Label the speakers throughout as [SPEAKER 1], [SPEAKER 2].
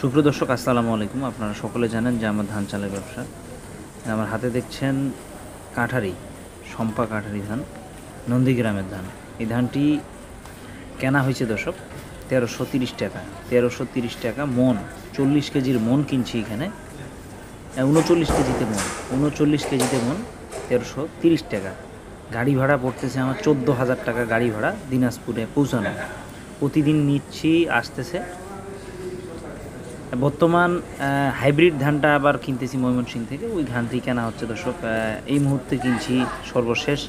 [SPEAKER 1] সুপ্রিয় দর্শক, আসসালামু আলাইকুম। আপনারা সকলে জানেন যে আমার ধান চালের ব্যবসা। আমার হাতে দেখছেন কাঠারি, শম্পা কাঠারি ধান, নন্দীগ্রামের ধান। এই ধানটি কেনা হয়েছে দর্শক 1330 টাকা। 1330 টাকা মন, 40 কেজির মন কিনছি এখানে। 39 কেজিতে মন, 39 কেজিতে মন 1330 টাকা। গাড়ি ভাড়া পড়তেছে আমার 14,000 টাকা গাড়ি ভাড়া দিনাজপুরে পৌঁছানো। প্রতিদিন নিচ্ছি, আসতেছে। বর্তমান হাইব্রিড ধানটা আবার কিনতেছি ময়মনসিংহ থেকে, ওই ধানটি কেনা হচ্ছে দর্শক। এই মুহূর্তে কিনছি সর্বশেষ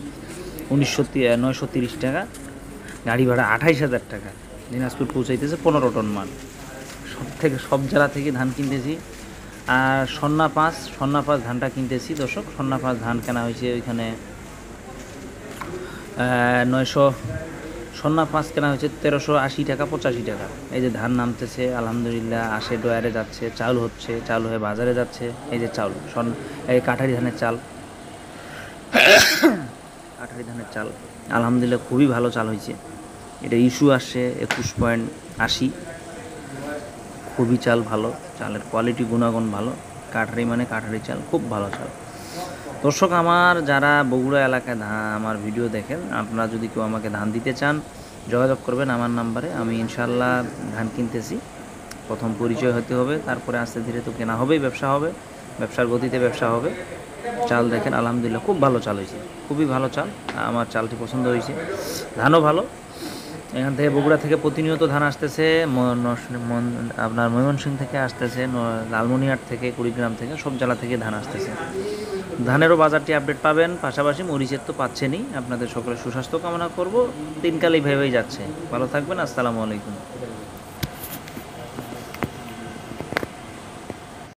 [SPEAKER 1] 930 টাকা, গাড়ি ভাড়া 28,000 টাকা। দিনাজপুর পৌঁছাইতেছে 15 টন মাল। সব জেলা থেকে ধান কিনতেছি। আর সন্না পাঁচ ধানটা কিনতেছি দর্শক। সন্না পাঁচ ধান কেনা হয়েছে ওইখানে 900। সন্না পাঁচ কেনা হয়েছে 1380 টাকা, 85 টাকা। এই যে ধান নামতেছে, আলহামদুলিল্লাহ আসে, ডয়ারে যাচ্ছে, চাউল হচ্ছে, চাউল হয়ে বাজারে যাচ্ছে। এই যে চাউল, এই কাঠারি ধানের চাল, কাঠারি ধানের চাল আলহামদুলিল্লাহ খুবই ভালো চাল হয়েছে। এটা ইস্যু আসছে 21.80। খুবই চাল ভালো, চালের কোয়ালিটি গুণাগুণ ভালো। কাঠারি মানে কাঠারি চাল, খুব ভালো চাল। দর্শক, আমার যারা বগুড়া এলাকায় আমার ভিডিও দেখেন, আপনারা যদি কেউ আমাকে ধান দিতে চান যোগাযোগ করবেন আমার নাম্বারে। আমি ইনশাল্লাহ ধান কিনতেছি। প্রথম পরিচয় হতে হবে, তারপরে আস্তে ধীরে তো কেনা হবেই, ব্যবসা হবে, ব্যবসার গতিতে ব্যবসা হবে। চাল দেখেন আলহামদুলিল্লাহ খুব ভালো চাল হয়েছে, খুবই ভালো চাল। আমার চালটি পছন্দ হয়েছে, ধানও ভালো। এখান থেকে বগুড়া থেকে প্রতিনিয়ত ধান আসতেছে, আপনার ময়মনসিংহ থেকে আসতেছে, লালমনিরহাট থেকে, কুড়িগ্রাম থেকে, সব জেলা থেকে ধান আসতেছে। ধানেরও বাজারটি আপডেট পাবেন, পাশাপাশি মরিচের তো পাচ্ছেনই। আপনাদের সকলের সুস্বাস্থ্য কামনা করব। দিনকাল এইভাবেই যাচ্ছে। ভালো থাকবেন। আসসালামু আলাইকুম।